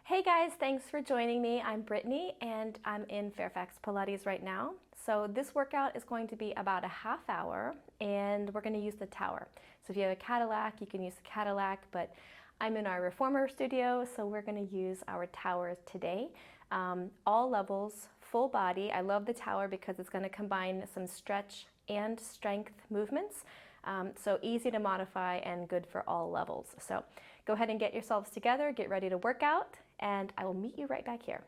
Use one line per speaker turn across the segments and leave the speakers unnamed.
Hey guys, thanks for joining me. I'm Brittany and I'm in Fairfax Pilates right now. So this workout is going to be about a half hour and we're going to use the tower. So if you have a Cadillac, you can use the Cadillac, but I'm in our reformer studio, so we're going to use our tower today. All levels, full body. I love the tower because it's going to combine some stretch and strength movements. So easy to modify and good for all levels. So go ahead and get yourselves together, get ready to work out, and I will meet you right back here.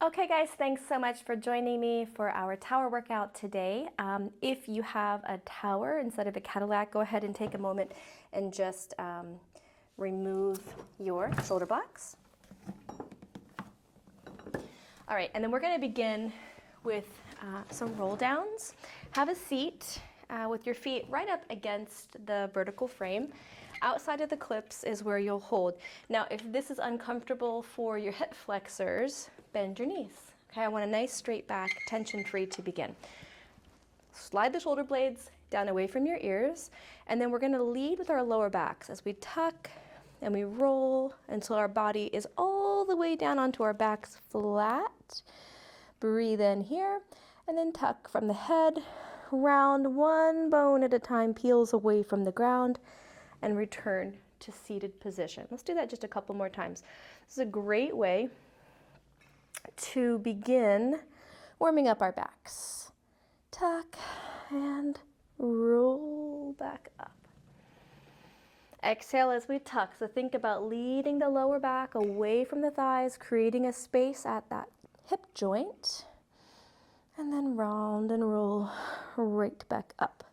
Okay guys, thanks so much for joining me for our tower workout today. If you have a tower instead of a Cadillac, go ahead and take a moment and just remove your shoulder blocks. All right, and then we're going to begin with some roll downs. Have a seat with your feet right up against the vertical frame. Outside of the clips is where you'll hold. Now, if this is uncomfortable for your hip flexors, bend your knees. Okay, I want a nice straight back, tension-free to begin. Slide the shoulder blades down away from your ears, and then we're going to lead with our lower backs as we tuck and we roll until our body is all the way down onto our backs flat. Breathe in here, and then tuck from the head, round one bone at a time, peels away from the ground, and return to seated position. Let's do that just a couple more times. This is a great way to begin warming up our backs. Tuck and roll back up. Exhale as we tuck. So think about leading the lower back away from the thighs, creating a space at that hip joint, and then round and roll right back up.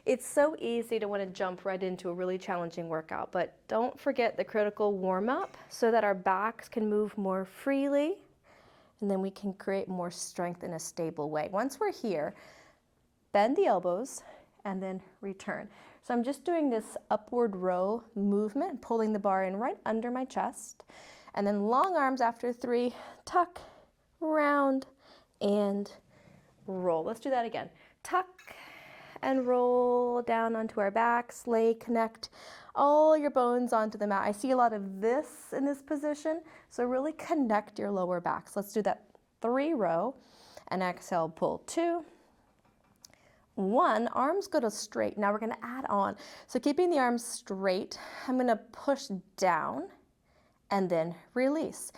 It's so easy to want to jump right into a really challenging workout, but don't forget the critical warm-up so that our backs can move more freely, and then we can create more strength in a stable way. Once we're here, bend the elbows and then return. So I'm just doing this upward row movement, pulling the bar in right under my chest, and then long arms after 3, tuck, round, and roll. Let's do that again. Tuck and roll down onto our backs, lay, connect all your bones onto the mat. I see a lot of this in this position, so really connect your lower backs. Let's do that 3 row, and exhale, pull 2, 1, arms go to straight. Now we're gonna add on. So keeping the arms straight, I'm gonna push down and then release.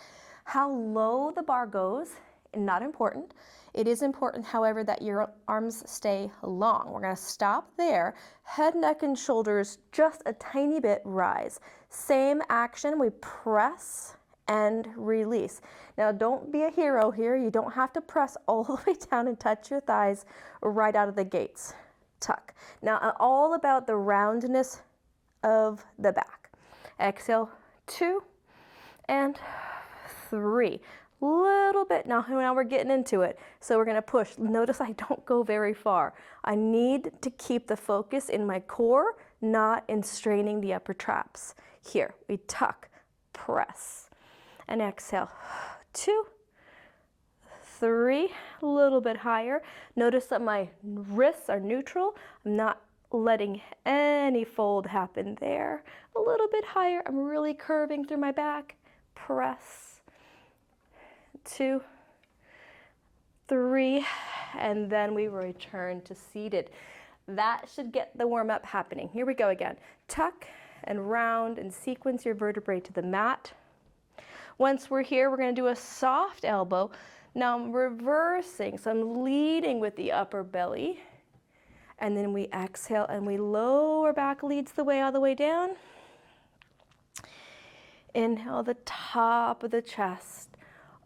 How low the bar goes, not important. It is important, however, that your arms stay long. We're going to stop there. Head, neck, and shoulders just a tiny bit rise. Same action. We press and release. Now, don't be a hero here. You don't have to press all the way down and touch your thighs right out of the gates. Tuck. Now, all about the roundness of the back. Exhale, 2 and 3. Little bit. Now we're getting into it. So we're going to push. Notice I don't go very far. I need to keep the focus in my core, not in straining the upper traps. Here, we tuck, press, and exhale. 2, 3, a little bit higher. Notice that my wrists are neutral. I'm not letting any fold happen there. A little bit higher. I'm really curving through my back. Press. 2, 3, and then we return to seated. That should get the warm-up happening. Here we go again. Tuck and round and sequence your vertebrae to the mat. Once we're here, we're going to do a soft elbow. Now I'm reversing, so I'm leading with the upper belly. And then we exhale and we lower back, leads the way all the way down. Inhale, the top of the chest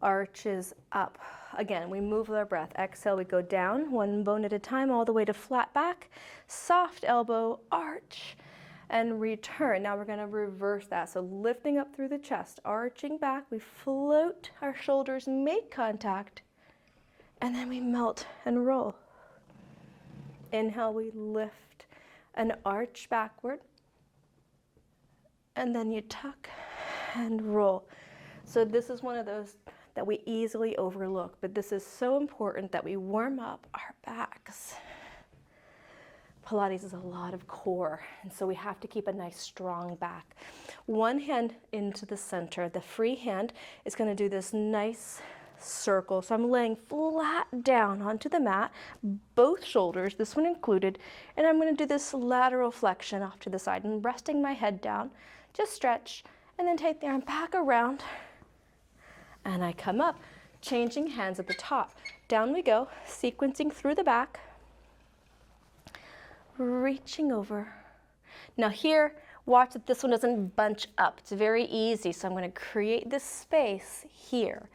arches up. Again, we move with our breath. Exhale, we go down, one bone at a time, all the way to flat back. Soft elbow, arch, and return. Now we're going to reverse that. So lifting up through the chest, arching back, we float, our shoulders make contact, and then we melt and roll. Inhale, we lift and arch backward, and then you tuck and roll. So this is one of those that we easily overlook, but this is so important that we warm up our backs. Pilates is a lot of core, and so we have to keep a nice strong back. One hand into the center. The free hand is going to do this nice circle. So I'm laying flat down onto the mat, both shoulders, this one included, and I'm going to do this lateral flexion off to the side and resting my head down. Just stretch and then take the arm back around, and I come up, changing hands at the top. Down we go, sequencing through the back, reaching over. Now here, watch that this one doesn't bunch up. It's very easy, so I'm going to create this space here.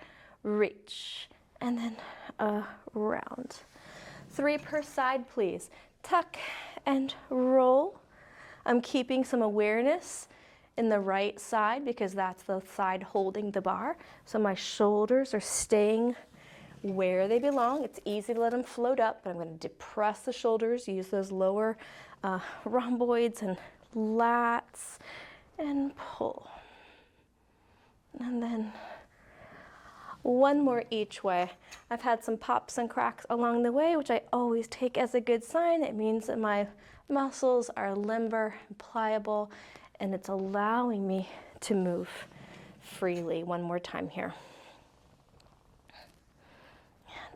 Reach, and then around. 3 per side, please. Tuck and roll. I'm keeping some awareness in the right side because that's the side holding the bar. So my shoulders are staying where they belong. It's easy to let them float up, but I'm going to depress the shoulders, use those lower rhomboids and lats, and pull. And then one more each way. I've had some pops and cracks along the way, which I always take as a good sign. It means that my muscles are limber and pliable, and it's allowing me to move freely. One more time here.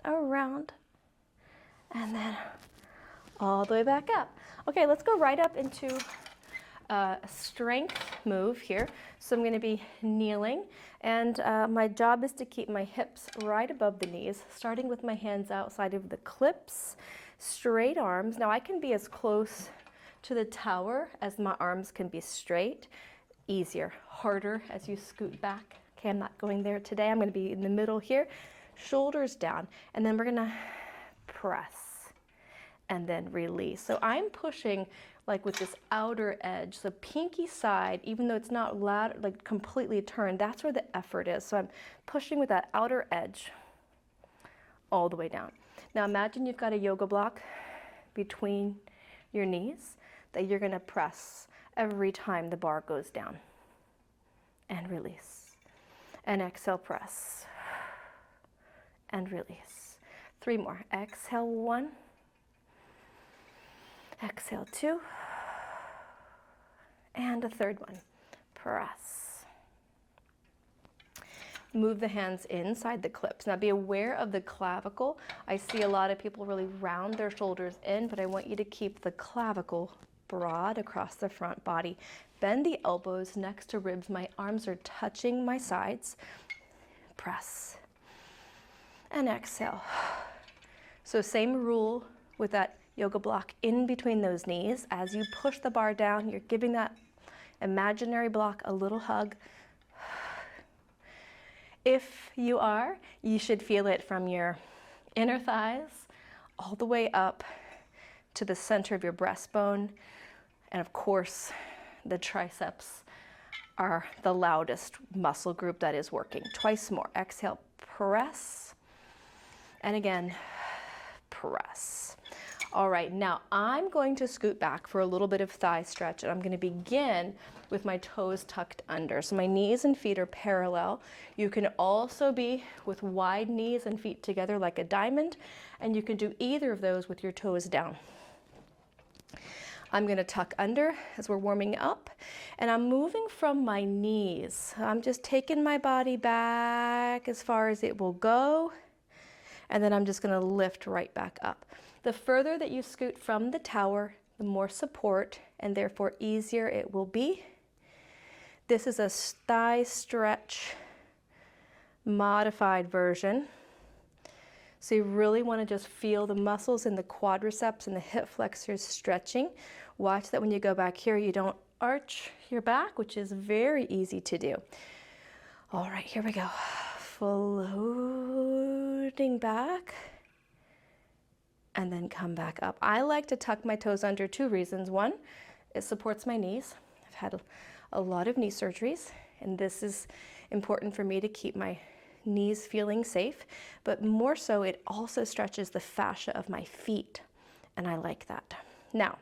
And around, and then all the way back up. Okay, let's go right up into a strength move here. So I'm going to be kneeling, and my job is to keep my hips right above the knees, starting with my hands outside of the clips, straight arms. Now I can be as close to the tower as my arms can be straight. Easier, harder as you scoot back. Okay, I'm not going there today. I'm going to be in the middle here, shoulders down, and then we're going to press and then release. So I'm pushing like with this outer edge, the pinky side, even though it's not like completely turned, that's where the effort is. So I'm pushing with that outer edge all the way down. Now imagine you've got a yoga block between your knees that you're going to press every time the bar goes down. And release. And exhale, press. And release. 3 more. Exhale, 1. Exhale, 2. And a 3rd one. Press. Move the hands inside the clips. Now be aware of the clavicle. I see a lot of people really round their shoulders in, but I want you to keep the clavicle broad across the front body. Bend the elbows next to ribs. My arms are touching my sides. Press. And exhale. So same rule with that yoga block in between those knees. As you push the bar down, you're giving that imaginary block a little hug. If you are, you should feel it from your inner thighs all the way up to the center of your breastbone. And of course, the triceps are the loudest muscle group that is working. Twice more. Exhale, press. And again, press. All right, now I'm going to scoot back for a little bit of thigh stretch, and I'm going to begin with my toes tucked under. So my knees and feet are parallel. You can also be with wide knees and feet together like a diamond, and you can do either of those with your toes down. I'm going to tuck under as we're warming up, and I'm moving from my knees. I'm just taking my body back as far as it will go, and then I'm just going to lift right back up. The further that you scoot from the tower, the more support and therefore easier it will be This is a thigh stretch modified version. So you really want to just feel the muscles in the quadriceps and the hip flexors stretching. Watch that when you go back here, you don't arch your back, which is very easy to do. All right, here we go. Floating back and then come back up. I like to tuck my toes under 2 reasons. One, it supports my knees. I've had a lot of knee surgeries, and this is important for me to keep my knees feeling safe, but more so it also stretches the fascia of my feet, and I like that. Now,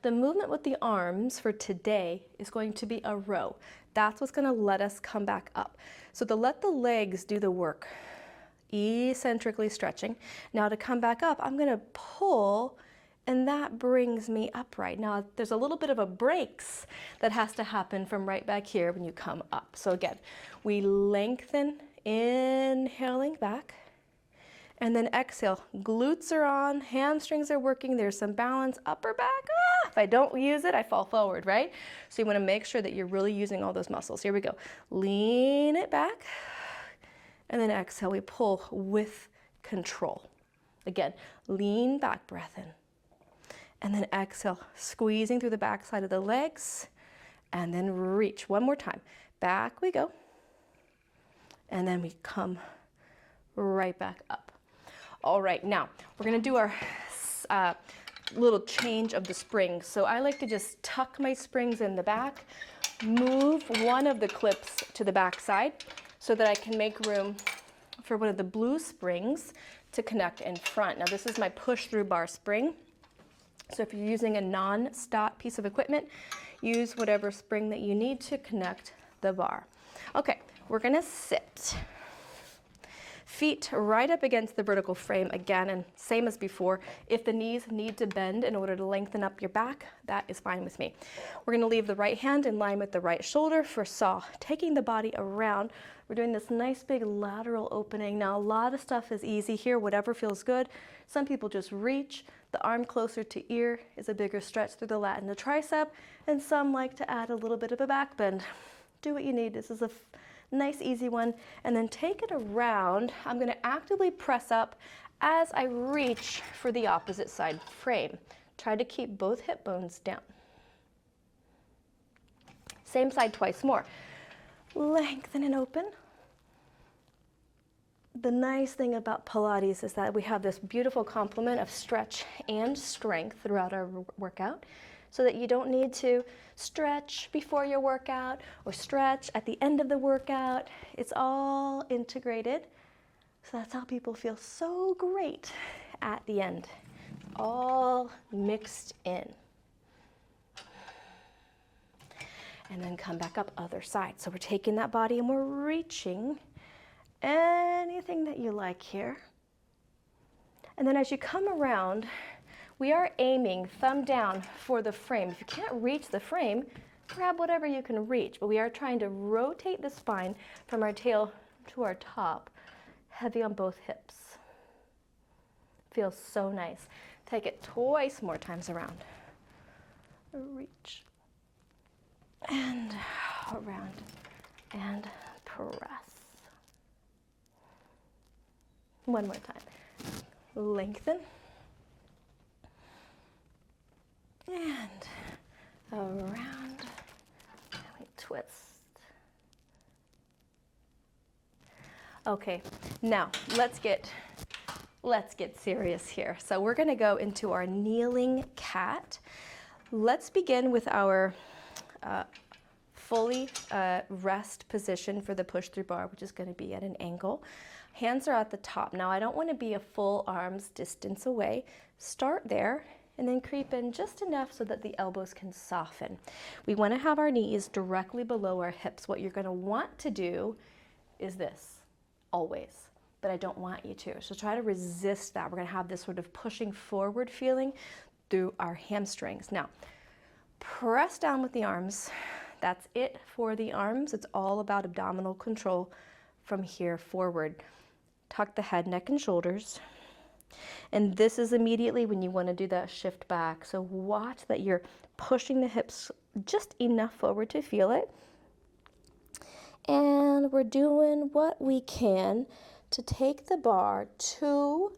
the movement with the arms for today is going to be a row. That's what's going to let us come back up. So to let the legs do the work, eccentrically stretching. Now to come back up, I'm going to pull, and that brings me upright. Now there's a little bit of a brakes that has to happen from right back here when you come up. So again, we lengthen, inhaling back, and then exhale. Glutes are on, hamstrings are working, there's some balance, upper back. If I don't use it, I fall forward, right? So you want to make sure that you're really using all those muscles. Here we go. Lean it back, and then exhale, we pull with control. Again, lean back, breath in. And then exhale, squeezing through the back side of the legs, and then reach. One more time. Back we go. And then we come right back up. All right, now we're gonna do our little change of the springs. So I like to just tuck my springs in the back, move one of the clips to the back side so that I can make room for one of the blue springs to connect in front. Now this is my push-through bar spring. So if you're using a non-STOTT piece of equipment, use whatever spring that you need to connect the bar. Okay, we're gonna sit. Feet right up against the vertical frame again, and same as before. If the knees need to bend in order to lengthen up your back, that is fine with me. We're gonna leave the right hand in line with the right shoulder for saw, taking the body around. We're doing this nice big lateral opening. Now a lot of stuff is easy here, whatever feels good. Some people just reach. The arm closer to ear is a bigger stretch through the lat and the tricep, and some like to add a little bit of a back bend. Do what you need. This is a nice easy one, and then take it around. I'm going to actively press up as I reach for the opposite side frame. Try to keep both hip bones down. Same side twice more. Lengthen and open. The nice thing about Pilates is that we have this beautiful complement of stretch and strength throughout our workout, so that you don't need to stretch before your workout or stretch at the end of the workout. It's all integrated. So that's how people feel so great at the end. All mixed in. And then come back up other side. So we're taking that body and we're reaching anything that you like here. And then as you come around, we are aiming thumb down for the frame. If you can't reach the frame, grab whatever you can reach. But we are trying to rotate the spine from our tail to our top, heavy on both hips. Feels so nice. Take it twice more times around. Reach. And around. And press. One more time. Lengthen. And around, and we twist. Okay, now let's get serious here. So we're gonna go into our kneeling cat. Let's begin with our fully rest position for the push-through bar, which is gonna be at an angle. Hands are at the top. Now I don't wanna be a full arm's distance away. Start there, and then creep in just enough so that the elbows can soften. We want to have our knees directly below our hips. What you're going to want to do is this, always, but I don't want you to. So try to resist that. We're going to have this sort of pushing forward feeling through our hamstrings. Now, press down with the arms. That's it for the arms. It's all about abdominal control from here forward. Tuck the head, neck, and shoulders. And this is immediately when you want to do that shift back. So watch that you're pushing the hips just enough forward to feel it. And we're doing what we can to take the bar to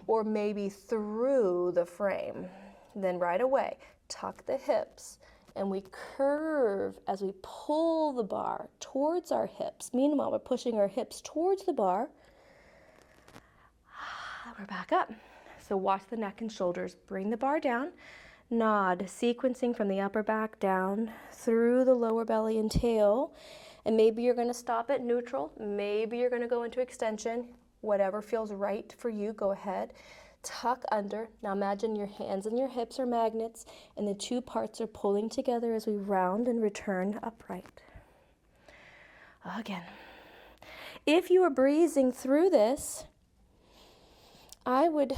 or maybe through the frame. Then right away, tuck the hips and we curve as we pull the bar towards our hips. Meanwhile, we're pushing our hips towards the bar. We're back up. So watch the neck and shoulders. Bring the bar down. Nod, sequencing from the upper back down through the lower belly and tail. And maybe you're going to stop at neutral. Maybe you're going to go into extension. Whatever feels right for you, go ahead. Tuck under. Now imagine your hands and your hips are magnets and the two parts are pulling together as we round and return upright. Again. If you are breezing through this, I would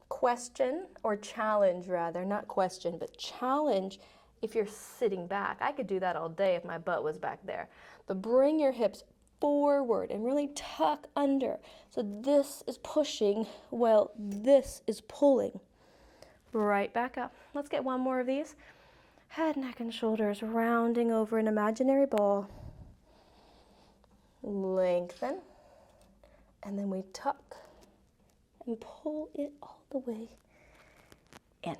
question or challenge rather, not question, but challenge if you're sitting back. I could do that all day if my butt was back there. But bring your hips forward and really tuck under. So this is pushing while this is pulling. Right back up. Let's get one more of these. Head, neck, and shoulders rounding over an imaginary ball. Lengthen. And then we tuck and pull it all the way in.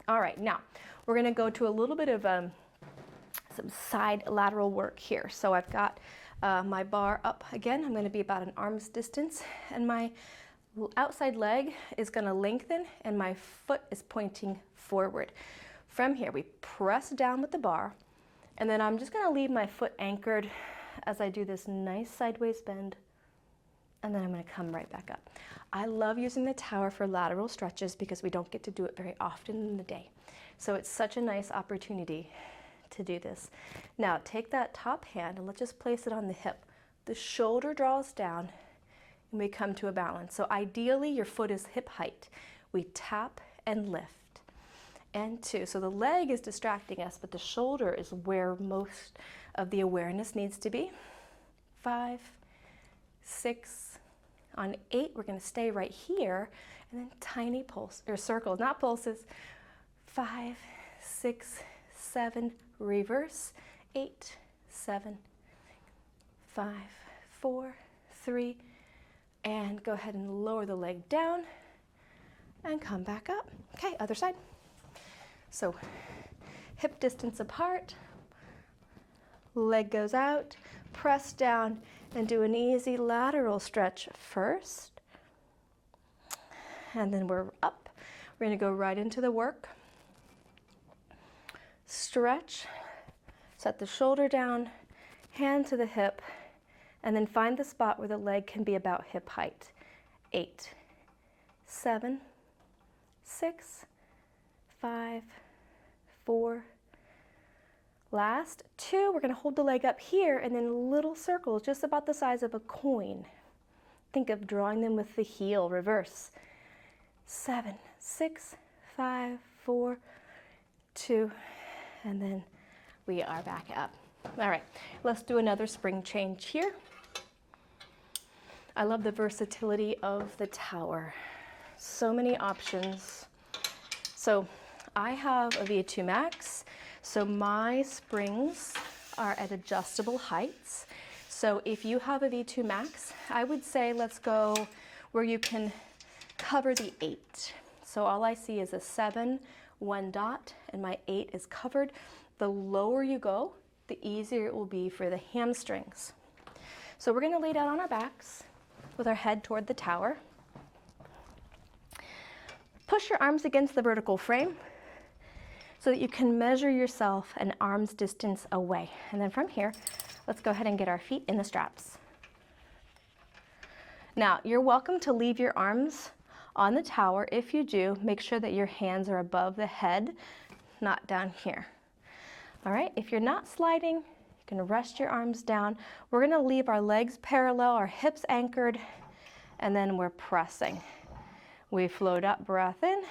All right, now we're going to go to a little bit of some side lateral work here. So I've got my bar up again. I'm going to be about an arm's distance, and my outside leg is going to lengthen, and my foot is pointing forward. From here, we press down with the bar, and then I'm just going to leave my foot anchored as I do this nice sideways bend, and then I'm going to come right back up. I love using the tower for lateral stretches because we don't get to do it very often in the day. So it's such a nice opportunity to do this. Now take that top hand and let's just place it on the hip. The shoulder draws down and we come to a balance. So ideally your foot is hip height. We tap and lift. And two, so the leg is distracting us, but the shoulder is where most of the awareness needs to be. 5, 6, on 8, we're going to stay right here, and then tiny pulse, or circles, not pulses. 5, 6, 7, reverse. 8, 7, 5, 4, 3, and go ahead and lower the leg down, and come back up. Okay, other side. So, hip distance apart, leg goes out, press down, and do an easy lateral stretch first. And then we're up. We're going to go right into the work. Stretch, set the shoulder down, hand to the hip, and then find the spot where the leg can be about hip height. 8, 7, 6, 5, 4, last 2, we're going to hold the leg up here and then little circles just about the size of a coin. Think of drawing them with the heel, reverse. 7, 6, 5, 4, 2, and then we are back up. All right, let's do another spring change here. I love the versatility of the tower. So many options. So I have a V2 Max. So my springs are at adjustable heights. So if you have a V2 Max, I would say let's go where you can cover the 8. So all I see is a 7, 1 dot, and my 8 is covered. The lower you go, the easier it will be for the hamstrings. So we're going to lay down on our backs with our head toward the tower. Push your arms against the vertical frame so that you can measure yourself an arm's distance away. And then from here, let's go ahead and get our feet in the straps. Now, you're welcome to leave your arms on the tower. If you do, make sure that your hands are above the head, not down here. All right, if you're not sliding, you can rest your arms down. We're gonna leave our legs parallel, our hips anchored, and then we're pressing. We float up, breath in,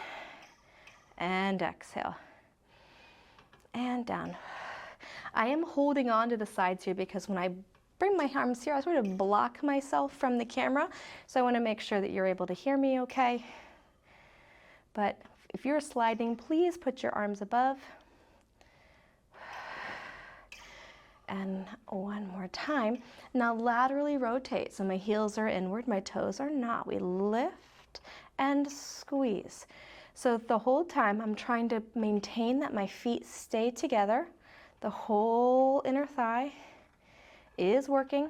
and exhale. And down. I am holding on to the sides here because when I bring my arms here. I sort of block myself from the camera, so I want to make sure that you're able to hear me okay. But if you're sliding, please put your arms above. And one more time. Now laterally rotate. So my heels are inward, my toes are not. We lift and squeeze. So the whole time I'm trying to maintain that my feet stay together. The whole inner thigh is working.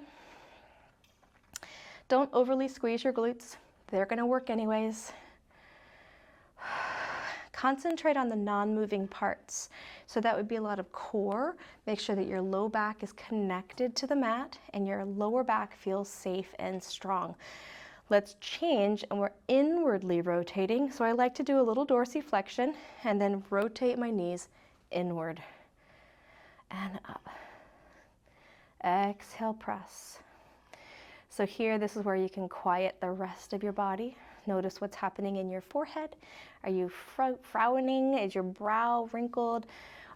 Don't overly squeeze your glutes. They're going to work anyways. Concentrate on the non-moving parts. So that would be a lot of core. Make sure that your low back is connected to the mat and your lower back feels safe and strong. Let's change, and we're inwardly rotating. So I like to do a little dorsiflexion and then rotate my knees inward and up. Exhale, press. So here, this is where you can quiet the rest of your body. Notice what's happening in your forehead. Are you frowning? Is your brow wrinkled?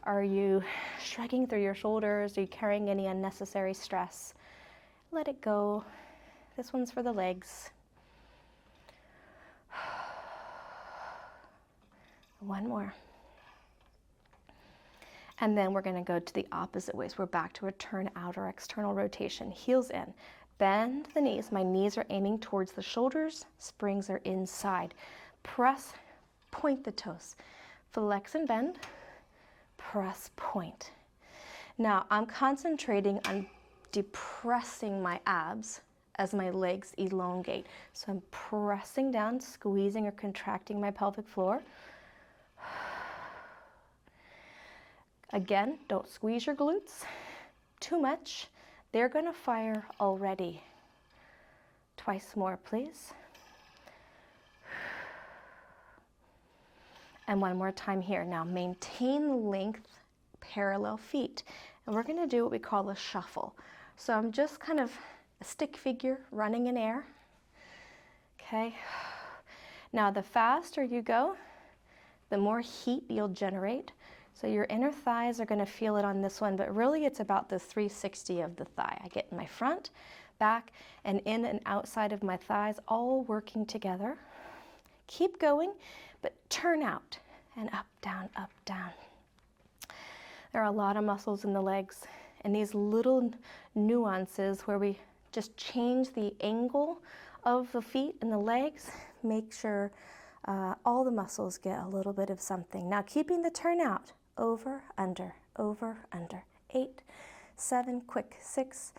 Are you shrugging through your shoulders? Are you carrying any unnecessary stress? Let it go. This one's for the legs. One more. And then we're going to go to the opposite way. So we're back to a turn out or external rotation. Heels in. Bend the knees. My knees are aiming towards the shoulders. Springs are inside. Press, point the toes. Flex and bend. Press, point. Now I'm concentrating on depressing my abs as my legs elongate. So I'm pressing down, squeezing or contracting my pelvic floor. Again, don't squeeze your glutes too much. They're going to fire already. Twice more, please. And one more time here. Now maintain length, parallel feet. And we're going to do what we call a shuffle. So I'm just kind of a stick figure running in air. Okay. Now the faster you go, the more heat you'll generate. So your inner thighs are going to feel it on this one, but really it's about the 360 of the thigh. I get my front, back, and in and outside of my thighs all working together. Keep going, but turn out and up, down, up, down. There are a lot of muscles in the legs, and these little nuances where we just change the angle of the feet and the legs, make sure all the muscles get a little bit of something. Now keeping the turn out. Over, under, 8, 7, quick, 6,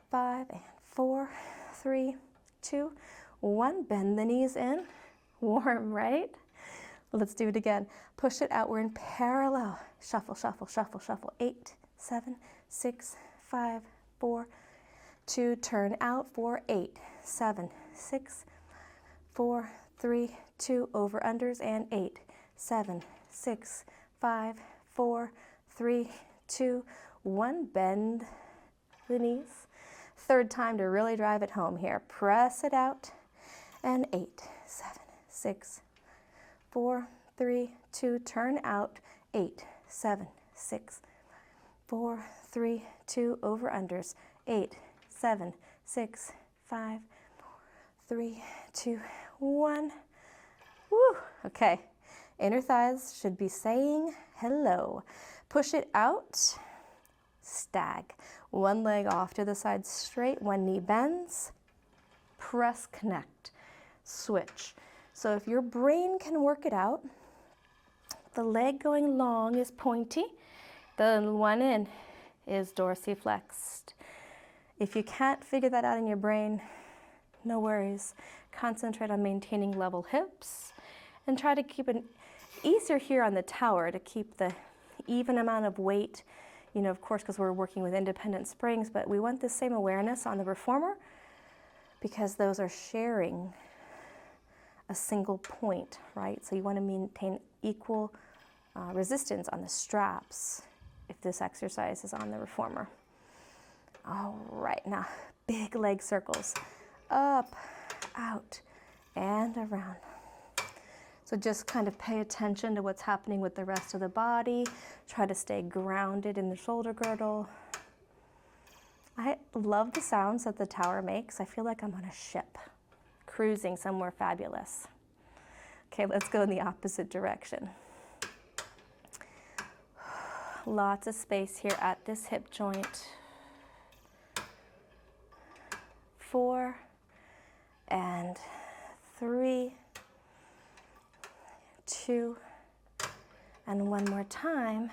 5, and 4, 3, 2, 1. Bend the knees in. Warm, right? Let's do it again. Push it out. We're in parallel. Shuffle, shuffle, shuffle, shuffle. 8, 7, 6, 5, 4, 2. Turn out for 8, 7, 6, 4, 3, 2. Over, unders, and 8, 7, 6, 5, 4, 3, 2, 1. Bend the knees. Third time to really drive it home here. Press it out. And 8, 7, 6, 4, 3, 2. Turn out. 8, 7, 6, 4, 3, 2. Over unders. 8, 7, 6, 5, 3, 2, 1. Woo. Okay. Inner thighs should be saying hello. Push it out. Stag. One leg off to the side straight. One knee bends. Press, connect. Switch. So if your brain can work it out, the leg going long is pointy. The one in is dorsiflexed. If you can't figure that out in your brain, no worries. Concentrate on maintaining level hips and try to keep it easier here on the tower to keep the even amount of weight, you know, of course, because we're working with independent springs, but we want the same awareness on the reformer because those are sharing a single point, right? So you want to maintain equal resistance on the straps if this exercise is on the reformer. All right, now big leg circles, up, out, and around. So just kind of pay attention to what's happening with the rest of the body. Try to stay grounded in the shoulder girdle. I love the sounds that the tower makes. I feel like I'm on a ship, cruising somewhere fabulous. Okay, let's go in the opposite direction. Lots of space here at this hip joint. 4 and 3, 2, and one more time.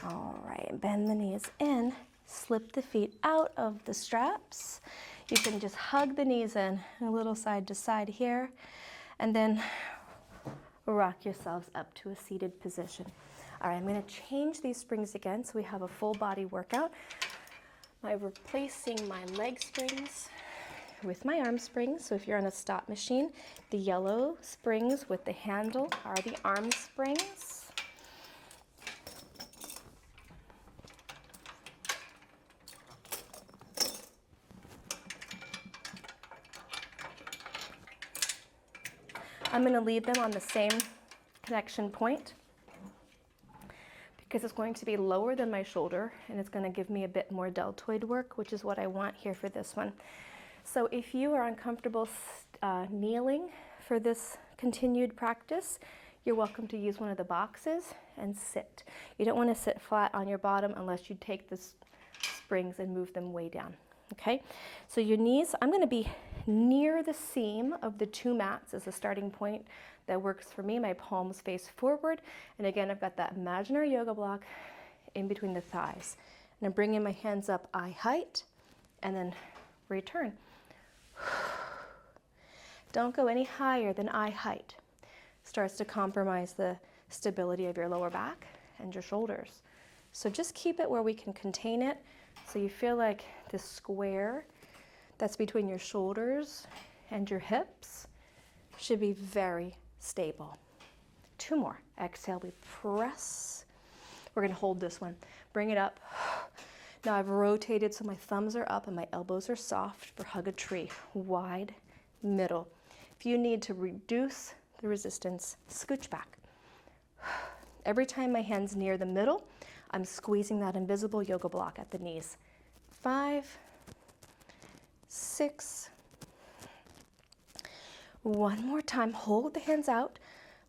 All right, bend the knees in, slip the feet out of the straps. You can just hug the knees in, a little side to side here, and then rock yourselves up to a seated position. All right, I'm gonna change these springs again so we have a full body workout. I'm replacing my leg springs with my arm springs. So if you're on a STOTT machine, the yellow springs with the handle are the arm springs. I'm going to leave them on the same connection point because it's going to be lower than my shoulder and it's going to give me a bit more deltoid work, which is what I want here for this one. So if you are uncomfortable kneeling for this continued practice, you're welcome to use one of the boxes and sit. You don't want to sit flat on your bottom unless you take the springs and move them way down. Okay, so your knees, I'm going to be near the seam of the 2 mats as a starting point. That works for me. My palms face forward, and again, I've got that imaginary yoga block in between the thighs. And I'm bringing my hands up eye height, and then return. Don't go any higher than eye height. Starts to compromise the stability of your lower back and your shoulders. So just keep it where we can contain it. So you feel like this square that's between your shoulders and your hips should be very stable. 2 more. Exhale, we press. We're gonna hold this one. Bring it up. Now I've rotated so my thumbs are up and my elbows are soft for hug a tree. Wide, middle. If you need to reduce the resistance, scooch back. Every time my hand's near the middle, I'm squeezing that invisible yoga block at the knees. 5, 6. One more time, hold the hands out,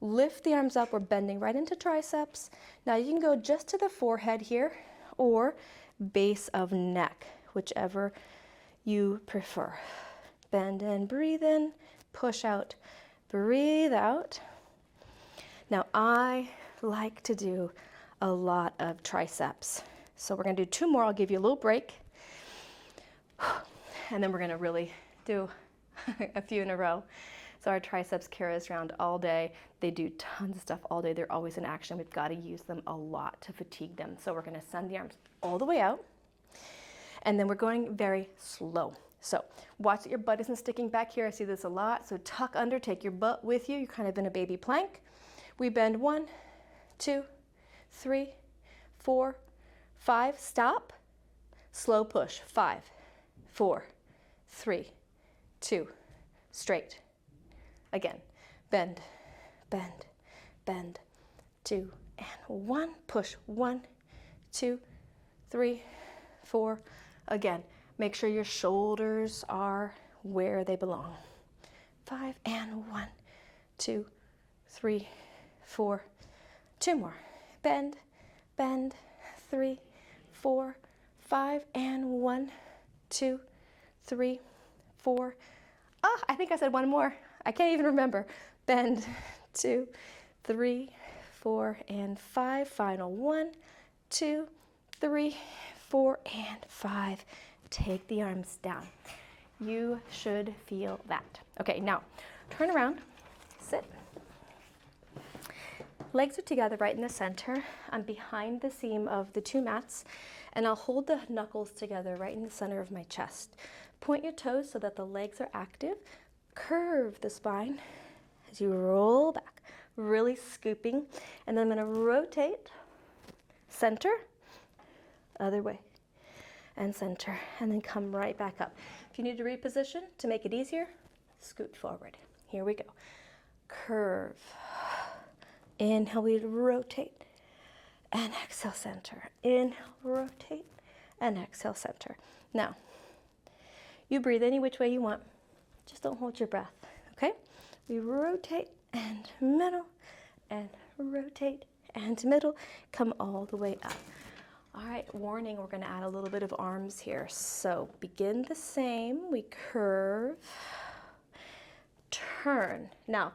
lift the arms up, we're bending right into triceps. Now you can go just to the forehead here or base of neck, whichever you prefer. Bend in, breathe in, push out, breathe out. Now I like to do a lot of triceps. So we're gonna do 2 more, I'll give you a little break. And then we're gonna really do a few in a row. So our triceps carry us around all day. They do tons of stuff all day. They're always in action. We've got to use them a lot to fatigue them. So we're going to send the arms all the way out. And then we're going very slow. So watch that your butt isn't sticking back here. I see this a lot. So tuck under, take your butt with you. You're kind of in a baby plank. We bend 1, 2, 3, 4, 5. Stop. Slow push. 5, 4, 3, 2. Straight. Again, bend, bend, bend, 2, and 1. Push, 1, 2, 3, 4. Again, make sure your shoulders are where they belong. 5, and 1, 2, 3, 4. 2 more. Bend, bend, 3, 4, 5, and 1, 2, 3, 4. I think I said 1 more. I can't even remember. Bend, 2, 3, 4, and 5. Final 1, 2, 3, 4, and 5. Take the arms down. You should feel that. Okay, now turn around, sit. Legs are together right in the center. I'm behind the seam of the 2 mats, and I'll hold the knuckles together right in the center of my chest. Point your toes so that the legs are active. Curve the spine as you roll back, really scooping. And then I'm going to rotate, center, other way, and center, and then come right back up. If you need to reposition to make it easier, scoot forward. Here we go. Curve. Inhale, we rotate, and exhale, center. Inhale, rotate, and exhale, center. Now, you breathe any which way you want. Just don't hold your breath, okay? We rotate and middle, and rotate and middle. Come all the way up. All right, warning, we're gonna add a little bit of arms here. So begin the same, we curve, turn. Now,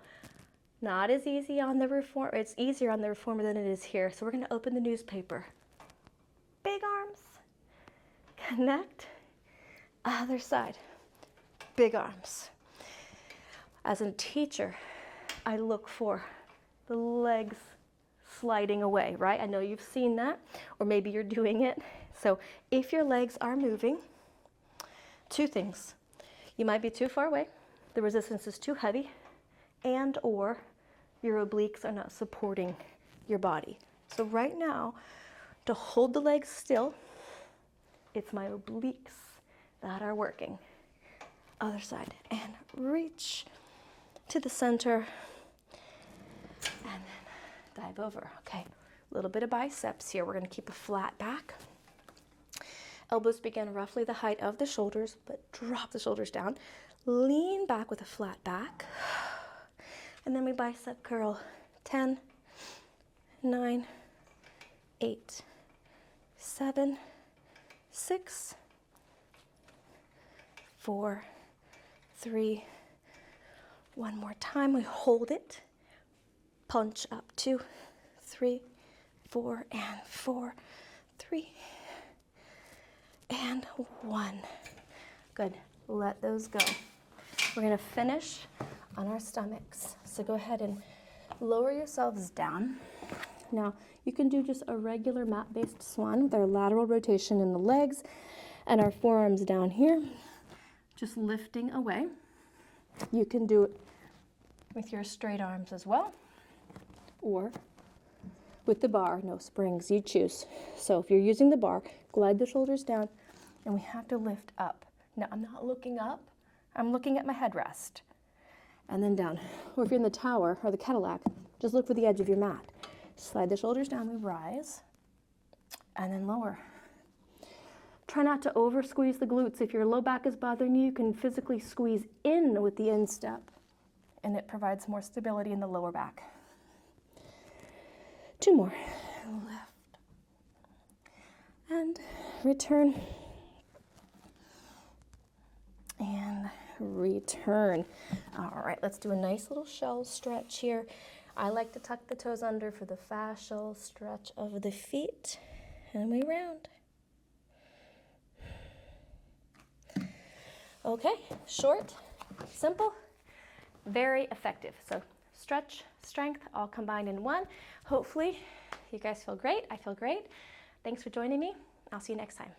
not as easy on the reformer, it's easier on the reformer than it is here. So we're gonna open the newspaper. Big arms, connect, other side, big arms. As a teacher, I look for the legs sliding away, right? I know you've seen that, or maybe you're doing it. So if your legs are moving, two things. You might be too far away, the resistance is too heavy, and or your obliques are not supporting your body. So right now, to hold the legs still, it's my obliques that are working. Other side, and reach to the center, and then dive over. Okay, a little bit of biceps here. We're gonna keep a flat back. Elbows begin roughly the height of the shoulders, but drop the shoulders down. Lean back with a flat back. And then we bicep curl. 10, 9, 8, 7, 6, 4, 3, one more time. We hold it. Punch up. 2, 3, 4, and 4, 3, and 1. Good. Let those go. We're going to finish on our stomachs. So go ahead and lower yourselves down. Now, you can do just a regular mat-based swan with our lateral rotation in the legs and our forearms down here, just lifting away. You can do it with your straight arms as well, or with the bar, no springs, you choose. So if you're using the bar, glide the shoulders down, and we have to lift up. Now, I'm not looking up, I'm looking at my headrest, and then down. Or if you're in the tower or the Cadillac, just look for the edge of your mat. Slide the shoulders down, we rise, and then lower. Try not to over squeeze the glutes. If your low back is bothering you, you can physically squeeze in with the instep, and it provides more stability in the lower back. 2 more. Lift. And return. And return. All right, let's do a nice little shell stretch here. I like to tuck the toes under for the fascial stretch of the feet. And we round. Okay, short, simple, very effective. So stretch, strength, all combined in one. Hopefully you guys feel great. I feel great. Thanks for joining me. I'll see you next time.